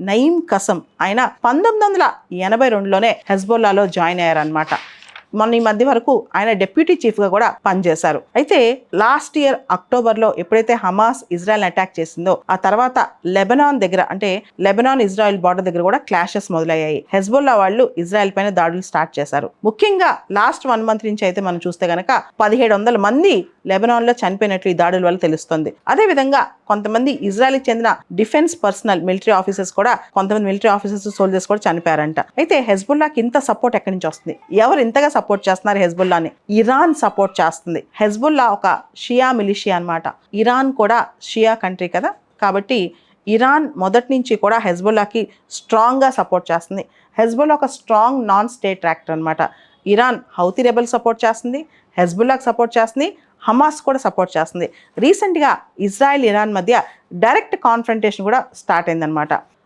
నయీం కసం ఆయన 1982లోనే హెజ్బొల్లాలో జాయిన్ అయ్యారనమాట. మొన్న ఈ మధ్య వరకు ఆయన డిప్యూటీ చీఫ్గా కూడా పనిచేశారు. అయితే లాస్ట్ ఇయర్ అక్టోబర్లో ఎప్పుడైతే హమాస్ ఇజ్రాయెల్ అటాక్ చేసిందో ఆ తర్వాత లెబనాన్ దగ్గర, అంటే లెబనాన్ ఇజ్రాయెల్ బార్డర్ దగ్గర కూడా క్లాషెస్ మొదలయ్యాయి. హెజ్బొల్లా వాళ్ళు ఇజ్రాయెల్ పైన దాడులు స్టార్ట్ చేశారు. ముఖ్యంగా లాస్ట్ 1 మంత్ నుంచి అయితే మనం చూస్తే గనక 1700 మంది లెబనాన్ లో చనిపోయినట్లు ఈ దాడుల వల్ల తెలుస్తుంది. అదే విధంగా కొంతమంది ఇజ్రాయెల్కి చెందిన డిఫెన్స్ పర్సనల్ మిలిటరీ ఆఫీసర్స్ కూడా, కొంతమంది మిలిటరీ ఆఫీసర్స్ సోల్జర్స్ కూడా చనిపోయారంట. అయితే హెజ్బొల్లాకి ఇంత సపోర్ట్ ఎక్కడి నుంచి వస్తుంది? ఎవరు ఇంతగా సపోర్ట్ చేస్తున్నారు హెజ్బొల్లాని? ఇరాన్ సపోర్ట్ చేస్తుంది. హెజ్బొల్లా ఒక షియా మిలిషియా అన్నమాట. ఇరాన్ కూడా షియా కంట్రీ కదా, కాబట్టి ఇరాన్ మొదటి నుంచి కూడా హెజ్బొల్లాకి స్ట్రాంగ్గా సపోర్ట్ చేస్తుంది. హెజ్బొల్లా ఒక స్ట్రాంగ్ నాన్ స్టేట్ యాక్టర్ అనమాట. ఇరాన్ హౌతీ రెబల్ సపోర్ట్ చేస్తుంది, హెజ్బొల్లాకి సపోర్ట్ చేస్తుంది, హమాస్ కూడా సపోర్ట్ చేస్తుంది. రీసెంట్గా ఇజ్రాయెల్ ఇరాన్ మధ్య డైరెక్ట్ కాన్ఫ్రంటేషన్ కూడా స్టార్ట్ అయిందనమాట.